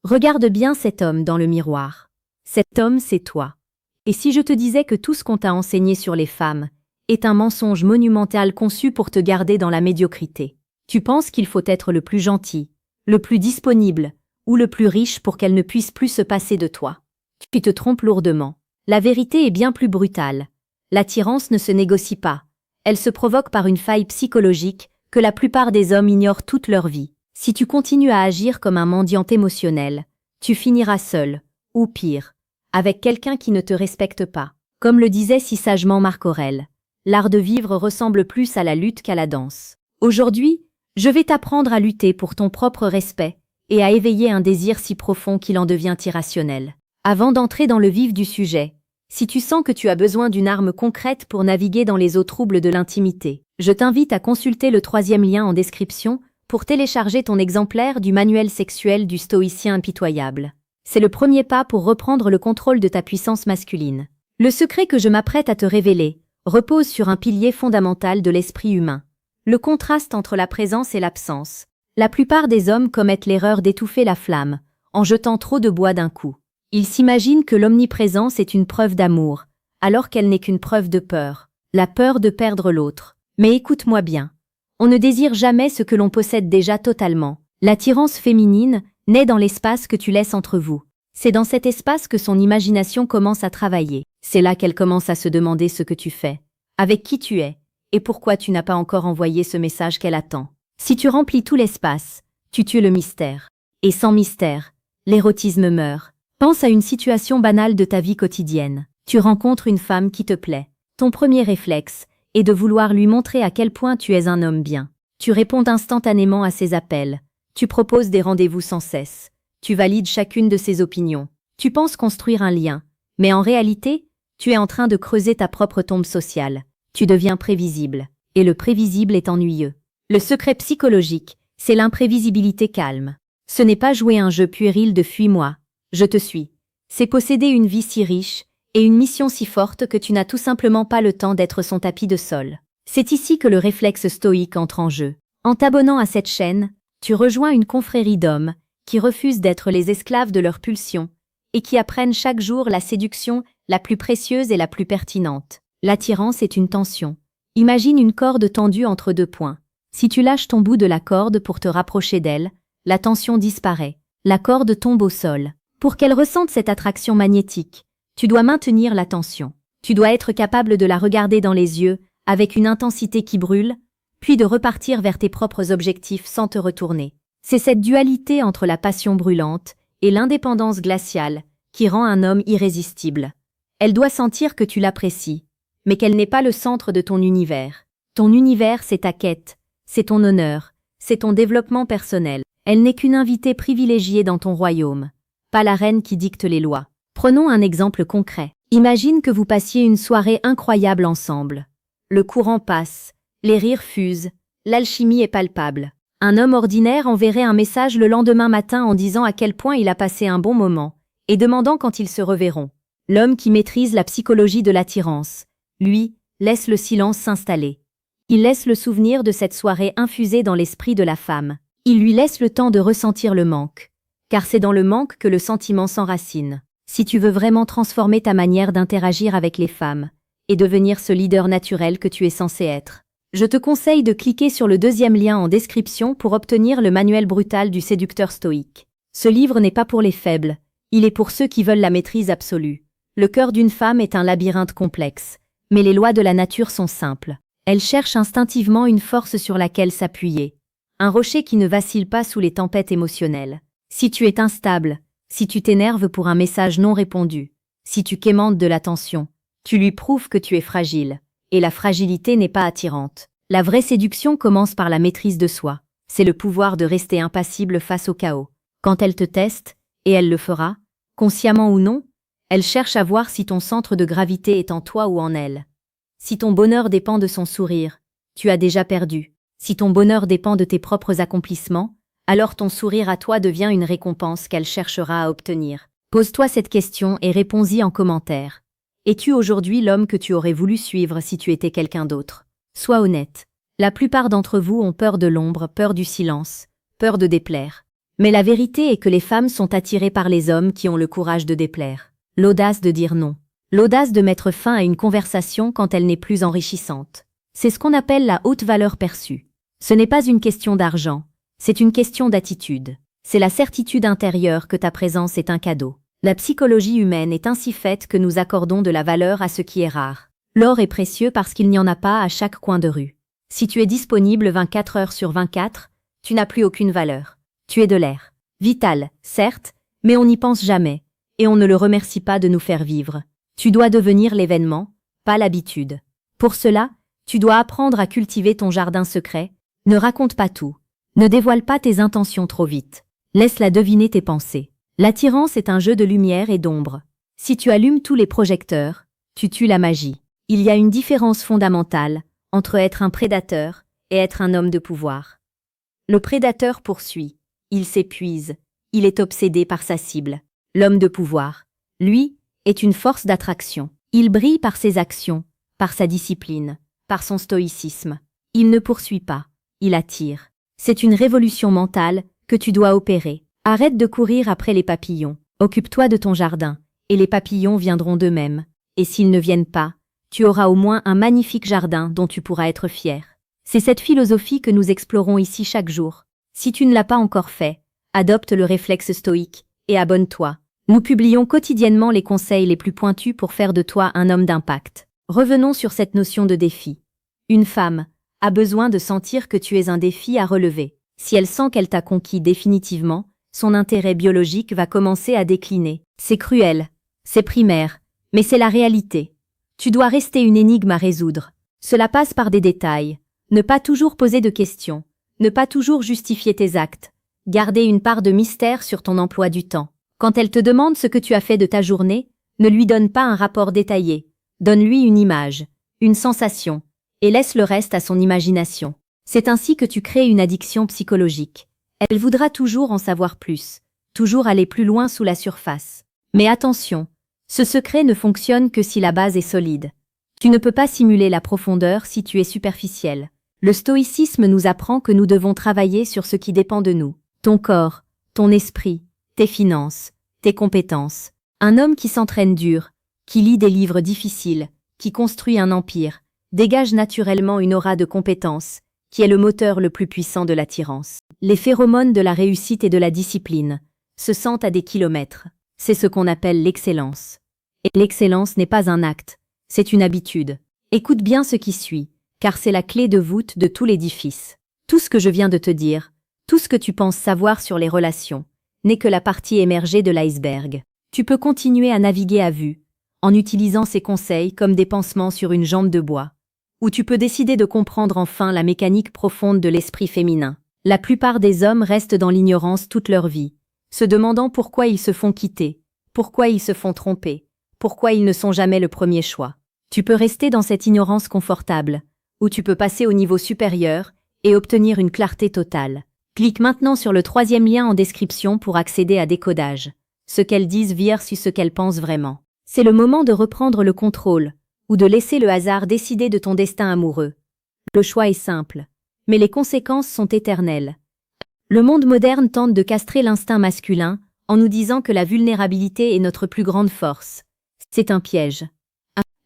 Regarde bien cet homme dans le miroir. Cet homme, c'est toi. Et si je te disais que tout ce qu'on t'a enseigné sur les femmes est un mensonge monumental conçu pour te garder dans la médiocrité? Tu penses qu'il faut être le plus gentil, le plus disponible, ou le plus riche pour qu'elle ne puisse plus se passer de toi. Tu te trompes lourdement. La vérité est bien plus brutale. L'attirance ne se négocie pas. Elle se provoque par une faille psychologique que la plupart des hommes ignorent toute leur vie. Si tu continues à agir comme un mendiant émotionnel, tu finiras seul, ou pire, avec quelqu'un qui ne te respecte pas. Comme le disait si sagement Marc Aurèle, l'art de vivre ressemble plus à la lutte qu'à la danse. Aujourd'hui, je vais t'apprendre à lutter pour ton propre respect et à éveiller un désir si profond qu'il en devient irrationnel. Avant d'entrer dans le vif du sujet, si tu sens que tu as besoin d'une arme concrète pour naviguer dans les eaux troubles de l'intimité, je t'invite à consulter le 3e lien en description pour télécharger ton exemplaire du manuel sexuel du stoïcien impitoyable. C'est le premier pas pour reprendre le contrôle de ta puissance masculine. Le secret que je m'apprête à te révéler repose sur un pilier fondamental de l'esprit humain, le contraste entre la présence et l'absence. La plupart des hommes commettent l'erreur d'étouffer la flamme en jetant trop de bois d'un coup. Ils s'imaginent que l'omniprésence est une preuve d'amour, alors qu'elle n'est qu'une preuve de peur, la peur de perdre l'autre. Mais écoute-moi bien. On ne désire jamais ce que l'on possède déjà totalement. L'attirance féminine naît dans l'espace que tu laisses entre vous. C'est dans cet espace que son imagination commence à travailler. C'est là qu'elle commence à se demander ce que tu fais, avec qui tu es, et pourquoi tu n'as pas encore envoyé ce message qu'elle attend. Si tu remplis tout l'espace, tu tues le mystère. Et sans mystère, l'érotisme meurt. Pense à une situation banale de ta vie quotidienne. Tu rencontres une femme qui te plaît. Ton premier réflexe est de vouloir lui montrer à quel point tu es un homme bien. Tu réponds instantanément à ses appels. Tu proposes des rendez-vous sans cesse. Tu valides chacune de ses opinions. Tu penses construire un lien. Mais en réalité, tu es en train de creuser ta propre tombe sociale. Tu deviens prévisible. Et le prévisible est ennuyeux. Le secret psychologique, c'est l'imprévisibilité calme. Ce n'est pas jouer un jeu puéril de fuis-moi, je te suis. C'est posséder une vie si riche et une mission si forte que tu n'as tout simplement pas le temps d'être son tapis de sol. C'est ici que le réflexe stoïque entre en jeu. En t'abonnant à cette chaîne, tu rejoins une confrérie d'hommes qui refusent d'être les esclaves de leurs pulsions et qui apprennent chaque jour la séduction la plus précieuse et la plus pertinente. L'attirance est une tension. Imagine une corde tendue entre deux points. Si tu lâches ton bout de la corde pour te rapprocher d'elle, la tension disparaît. La corde tombe au sol. Pour qu'elle ressente cette attraction magnétique, tu dois maintenir la tension. Tu dois être capable de la regarder dans les yeux, avec une intensité qui brûle, puis de repartir vers tes propres objectifs sans te retourner. C'est cette dualité entre la passion brûlante et l'indépendance glaciale qui rend un homme irrésistible. Elle doit sentir que tu l'apprécies, mais qu'elle n'est pas le centre de ton univers. Ton univers, c'est ta quête, c'est ton honneur, c'est ton développement personnel. Elle n'est qu'une invitée privilégiée dans ton royaume, pas la reine qui dicte les lois. Prenons un exemple concret. Imagine que vous passiez une soirée incroyable ensemble. Le courant passe, les rires fusent, l'alchimie est palpable. Un homme ordinaire enverrait un message le lendemain matin en disant à quel point il a passé un bon moment et demandant quand ils se reverront. L'homme qui maîtrise la psychologie de l'attirance, lui, laisse le silence s'installer. Il laisse le souvenir de cette soirée infuser dans l'esprit de la femme. Il lui laisse le temps de ressentir le manque, car c'est dans le manque que le sentiment s'enracine. Si tu veux vraiment transformer ta manière d'interagir avec les femmes et devenir ce leader naturel que tu es censé être, je te conseille de cliquer sur le 2e lien en description pour obtenir le manuel brutal du séducteur stoïque. Ce livre n'est pas pour les faibles, il est pour ceux qui veulent la maîtrise absolue. Le cœur d'une femme est un labyrinthe complexe, mais les lois de la nature sont simples. Elle cherche instinctivement une force sur laquelle s'appuyer. Un rocher qui ne vacille pas sous les tempêtes émotionnelles. Si tu es instable, si tu t'énerves pour un message non répondu, si tu quémantes de l'attention, tu lui prouves que tu es fragile. Et la fragilité n'est pas attirante. La vraie séduction commence par la maîtrise de soi. C'est le pouvoir de rester impassible face au chaos. Quand elle te teste, et elle le fera, consciemment ou non, elle cherche à voir si ton centre de gravité est en toi ou en elle. Si ton bonheur dépend de son sourire, tu as déjà perdu. Si ton bonheur dépend de tes propres accomplissements, alors ton sourire à toi devient une récompense qu'elle cherchera à obtenir. Pose-toi cette question et réponds-y en commentaire. Es-tu aujourd'hui l'homme que tu aurais voulu suivre si tu étais quelqu'un d'autre? Sois honnête. La plupart d'entre vous ont peur de l'ombre, peur du silence, peur de déplaire. Mais la vérité est que les femmes sont attirées par les hommes qui ont le courage de déplaire. L'audace de dire non. L'audace de mettre fin à une conversation quand elle n'est plus enrichissante. C'est ce qu'on appelle la haute valeur perçue. Ce n'est pas une question d'argent, c'est une question d'attitude. C'est la certitude intérieure que ta présence est un cadeau. La psychologie humaine est ainsi faite que nous accordons de la valeur à ce qui est rare. L'or est précieux parce qu'il n'y en a pas à chaque coin de rue. Si tu es disponible 24 heures sur 24, tu n'as plus aucune valeur. Tu es de l'air. Vital, certes, mais on n'y pense jamais, et on ne le remercie pas de nous faire vivre. Tu dois devenir l'événement, pas l'habitude. Pour cela, tu dois apprendre à cultiver ton jardin secret. Ne raconte pas tout. Ne dévoile pas tes intentions trop vite. Laisse-la deviner tes pensées. L'attirance est un jeu de lumière et d'ombre. Si tu allumes tous les projecteurs, tu tues la magie. Il y a une différence fondamentale entre être un prédateur et être un homme de pouvoir. Le prédateur poursuit, il s'épuise, il est obsédé par sa cible. L'homme de pouvoir, lui, est une force d'attraction. Il brille par ses actions, par sa discipline, par son stoïcisme. Il ne poursuit pas, il attire. C'est une révolution mentale que tu dois opérer. Arrête de courir après les papillons. Occupe-toi de ton jardin, et les papillons viendront d'eux-mêmes. Et s'ils ne viennent pas, tu auras au moins un magnifique jardin dont tu pourras être fier. C'est cette philosophie que nous explorons ici chaque jour. Si tu ne l'as pas encore fait, adopte le réflexe stoïque et abonne-toi. Nous publions quotidiennement les conseils les plus pointus pour faire de toi un homme d'impact. Revenons sur cette notion de défi. Une femme a besoin de sentir que tu es un défi à relever. Si elle sent qu'elle t'a conquis définitivement, son intérêt biologique va commencer à décliner. C'est cruel, c'est primaire, mais c'est la réalité. Tu dois rester une énigme à résoudre. Cela passe par des détails. Ne pas toujours poser de questions. Ne pas toujours justifier tes actes. Garder une part de mystère sur ton emploi du temps. Quand elle te demande ce que tu as fait de ta journée, ne lui donne pas un rapport détaillé. Donne-lui une image, une sensation, et laisse le reste à son imagination. C'est ainsi que tu crées une addiction psychologique. Elle voudra toujours en savoir plus, toujours aller plus loin sous la surface. Mais attention, ce secret ne fonctionne que si la base est solide. Tu ne peux pas simuler la profondeur si tu es superficiel. Le stoïcisme nous apprend que nous devons travailler sur ce qui dépend de nous. Ton corps, ton esprit, tes finances, tes compétences. Un homme qui s'entraîne dur, qui lit des livres difficiles, qui construit un empire, dégage naturellement une aura de compétence, qui est le moteur le plus puissant de l'attirance. Les phéromones de la réussite et de la discipline se sentent à des kilomètres. C'est ce qu'on appelle l'excellence. Et l'excellence n'est pas un acte, c'est une habitude. Écoute bien ce qui suit, car c'est la clé de voûte de tout l'édifice. Tout ce que je viens de te dire, tout ce que tu penses savoir sur les relations, n'est que la partie émergée de l'iceberg. Tu peux continuer à naviguer à vue, en utilisant ces conseils comme des pansements sur une jambe de bois. Ou tu peux décider de comprendre enfin la mécanique profonde de l'esprit féminin. La plupart des hommes restent dans l'ignorance toute leur vie, se demandant pourquoi ils se font quitter, pourquoi ils se font tromper, pourquoi ils ne sont jamais le premier choix. Tu peux rester dans cette ignorance confortable, ou tu peux passer au niveau supérieur et obtenir une clarté totale. Clique maintenant sur le 3e lien en description pour accéder à Décodage. Ce qu'elles disent versus ce qu'elles pensent vraiment. C'est le moment de reprendre le contrôle, ou de laisser le hasard décider de ton destin amoureux. Le choix est simple, mais les conséquences sont éternelles. Le monde moderne tente de castrer l'instinct masculin en nous disant que la vulnérabilité est notre plus grande force. C'est un piège.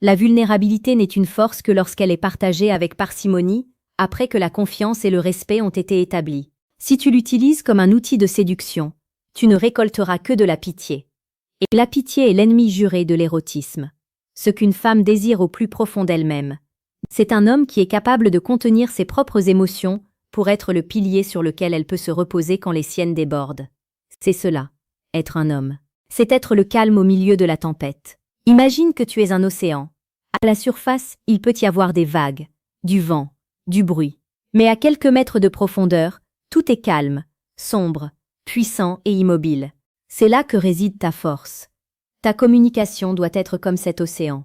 La vulnérabilité n'est une force que lorsqu'elle est partagée avec parcimonie, après que la confiance et le respect ont été établis. Si tu l'utilises comme un outil de séduction, tu ne récolteras que de la pitié. Et la pitié est l'ennemi juré de l'érotisme. Ce qu'une femme désire au plus profond d'elle-même. C'est un homme qui est capable de contenir ses propres émotions pour être le pilier sur lequel elle peut se reposer quand les siennes débordent. C'est cela, être un homme. C'est être le calme au milieu de la tempête. Imagine que tu es un océan. À la surface, il peut y avoir des vagues, du vent, du bruit. Mais à quelques mètres de profondeur, tout est calme, sombre, puissant et immobile. C'est là que réside ta force. Ta communication doit être comme cet océan.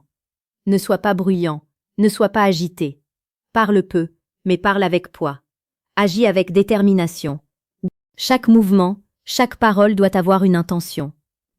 Ne sois pas bruyant, ne sois pas agité. Parle peu, mais parle avec poids. Agis avec détermination. Chaque mouvement, chaque parole doit avoir une intention.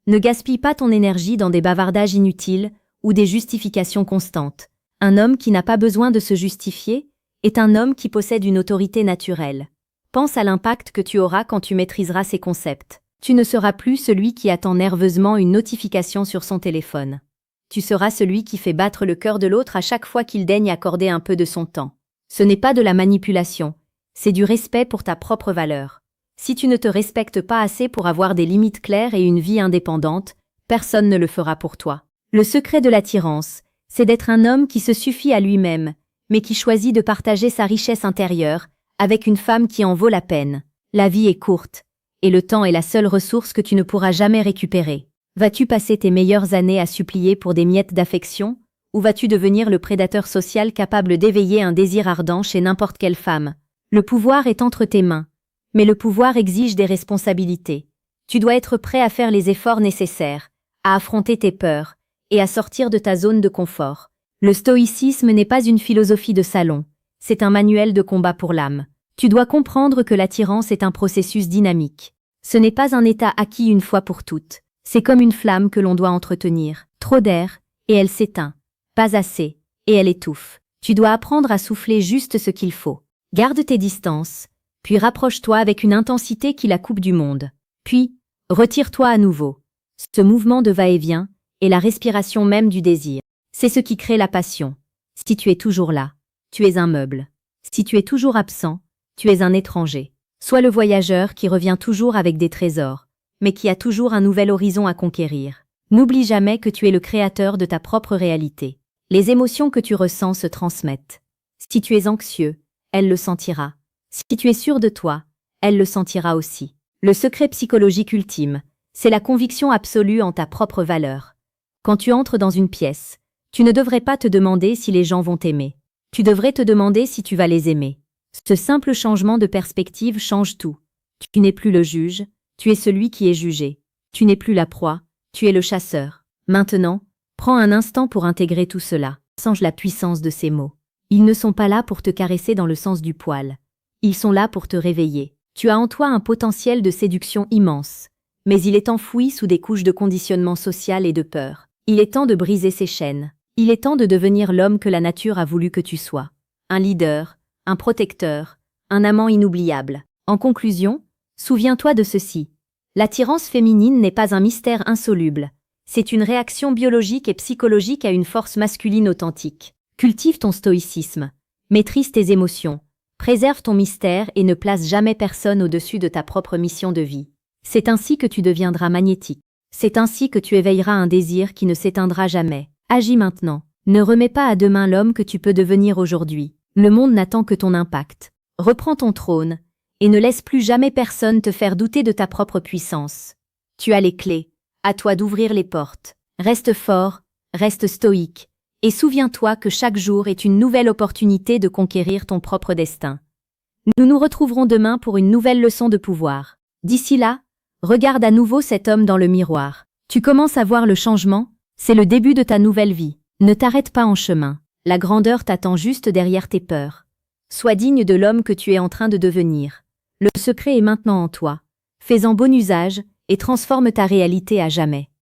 Ne gaspille pas ton énergie dans des bavardages inutiles ou des justifications constantes. Un homme qui n'a pas besoin de se justifier est un homme qui possède une autorité naturelle. Pense à l'impact que tu auras quand tu maîtriseras ces concepts. Tu ne seras plus celui qui attend nerveusement une notification sur son téléphone. Tu seras celui qui fait battre le cœur de l'autre à chaque fois qu'il daigne accorder un peu de son temps. Ce n'est pas de la manipulation, c'est du respect pour ta propre valeur. Si tu ne te respectes pas assez pour avoir des limites claires et une vie indépendante, personne ne le fera pour toi. Le secret de l'attirance, c'est d'être un homme qui se suffit à lui-même, mais qui choisit de partager sa richesse intérieure avec une femme qui en vaut la peine. La vie est courte, et le temps est la seule ressource que tu ne pourras jamais récupérer. Vas-tu passer tes meilleures années à supplier pour des miettes d'affection, ou vas-tu devenir le prédateur social capable d'éveiller un désir ardent chez n'importe quelle femme? Le pouvoir est entre tes mains, mais le pouvoir exige des responsabilités. Tu dois être prêt à faire les efforts nécessaires, à affronter tes peurs, et à sortir de ta zone de confort. Le stoïcisme n'est pas une philosophie de salon, c'est un manuel de combat pour l'âme. Tu dois comprendre que l'attirance est un processus dynamique. Ce n'est pas un état acquis une fois pour toutes. C'est comme une flamme que l'on doit entretenir. Trop d'air, et elle s'éteint. Pas assez, et elle étouffe. Tu dois apprendre à souffler juste ce qu'il faut. Garde tes distances, puis rapproche-toi avec une intensité qui la coupe du monde. Puis, retire-toi à nouveau. Ce mouvement de va-et-vient est la respiration même du désir. C'est ce qui crée la passion. Si tu es toujours là, tu es un meuble. Si tu es toujours absent, tu es un étranger. Sois le voyageur qui revient toujours avec des trésors, mais qui a toujours un nouvel horizon à conquérir. N'oublie jamais que tu es le créateur de ta propre réalité. Les émotions que tu ressens se transmettent. Si tu es anxieux, elle le sentira. Si tu es sûr de toi, elle le sentira aussi. Le secret psychologique ultime, c'est la conviction absolue en ta propre valeur. Quand tu entres dans une pièce, tu ne devrais pas te demander si les gens vont t'aimer. Tu devrais te demander si tu vas les aimer. Ce simple changement de perspective change tout. Tu n'es plus le juge, tu es celui qui est jugé. Tu n'es plus la proie, tu es le chasseur. Maintenant, prends un instant pour intégrer tout cela. Sens la puissance de ces mots. Ils ne sont pas là pour te caresser dans le sens du poil. Ils sont là pour te réveiller. Tu as en toi un potentiel de séduction immense, mais il est enfoui sous des couches de conditionnement social et de peur. Il est temps de briser ces chaînes. Il est temps de devenir l'homme que la nature a voulu que tu sois. Un leader, un protecteur, un amant inoubliable. En conclusion, souviens-toi de ceci. L'attirance féminine n'est pas un mystère insoluble. C'est une réaction biologique et psychologique à une force masculine authentique. Cultive ton stoïcisme. Maîtrise tes émotions. Préserve ton mystère et ne place jamais personne au-dessus de ta propre mission de vie. C'est ainsi que tu deviendras magnétique. C'est ainsi que tu éveilleras un désir qui ne s'éteindra jamais. Agis maintenant. Ne remets pas à demain l'homme que tu peux devenir aujourd'hui. Le monde n'attend que ton impact. Reprends ton trône et ne laisse plus jamais personne te faire douter de ta propre puissance. Tu as les clés. À toi d'ouvrir les portes. Reste fort, reste stoïque. Et souviens-toi que chaque jour est une nouvelle opportunité de conquérir ton propre destin. Nous nous retrouverons demain pour une nouvelle leçon de pouvoir. D'ici là, regarde à nouveau cet homme dans le miroir. Tu commences à voir le changement, c'est le début de ta nouvelle vie. Ne t'arrête pas en chemin. La grandeur t'attend juste derrière tes peurs. Sois digne de l'homme que tu es en train de devenir. Le secret est maintenant en toi. Fais-en bon usage et transforme ta réalité à jamais.